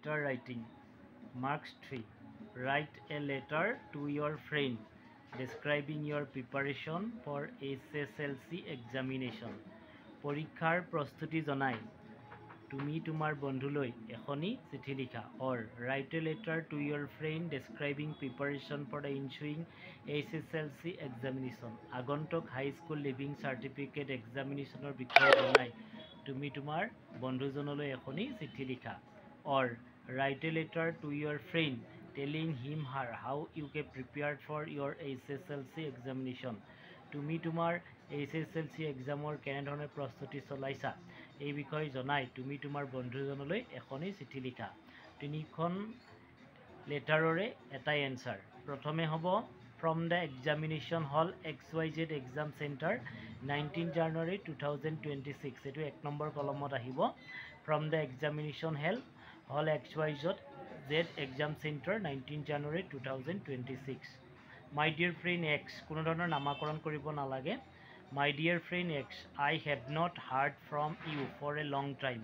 letter writing. Marks 3. Write a letter to your friend describing your preparation for SSLC examination. পৰীক্ষাৰ প্ৰস্তুতি জনাই তুমি তোমাৰ বন্ধুলৈ এখনি চিঠি লিখা or write a letter to your friend describing preparation for the ensuing SSLC examination. আগন্তুক হাই school leaving certificate এক্সামিনেশ্যনৰ বিষয়ে জনাই তুমি তোমাৰ বন্ধুজনলৈ এখনি চিঠি লিখা or write a letter to your friend telling him her how you get prepared for your SSLC examination. তুমি তোমাৰ SSLC এক্সামৰ কেনেধৰণে প্ৰস্তুতি চলাইছা এই বিষয়ে জনাই তুমি তোমাৰ বন্ধুজনলৈ এখনি চিঠি লিখা। তিনিখন লেটাৰৰে এটাই এনসাৰ। প্ৰথমে হ'ব from the examination hall XYZ exam center 19 January 2026 এটো এক নম্বৰ কলমত আহিব from the examination hall XYZ exam center 19 January 2026 my dear friend X কোনো ধৰণৰ নামাকৰণ কৰিব নালাগে my dear friend X I have not heard from you for a long time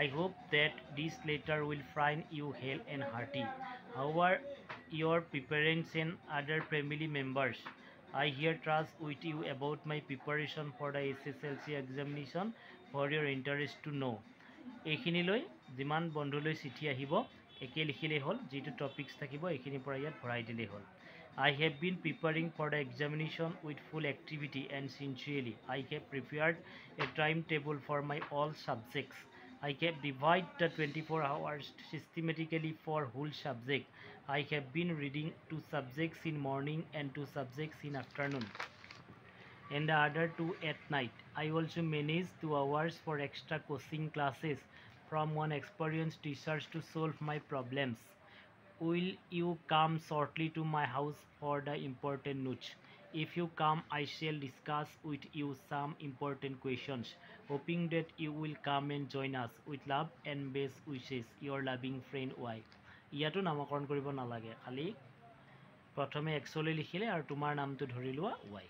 I hope that this letter will find you hale and hearty how are your parents and other family members I here trust with you about my preparation for the SSLC examination for your interest to know এইখিনিলৈ যিমান বন্ধুলৈ চিঠি আহিব একে লিখিলে হল যেটো topics থাকিব এইখিনি পৰা ইয়াত ভৰাই দিলে হল I have been preparing for the examination with full activity and sincerely I have prepared a timetable for my all subjects I have divided the 24 hours systematically for whole subject I have been reading 2 subjects in morning and 2 subjects in afternoon and the other 2 at night. I also manage 2 hours for extra coaching classes from one experienced teacher to solve my problems. Will you come shortly to my house for the important notes? If you come, I shall discuss with you some important questions. Hoping that you will come and join us. With love and best wishes, your loving friend Y. ইয়াতো নামকৰণ কৰিব নালাগে খালি প্ৰথমে এক্সলৈ লিখিলে আৰু তোমাৰ নামটো ধৰি লোৱা Y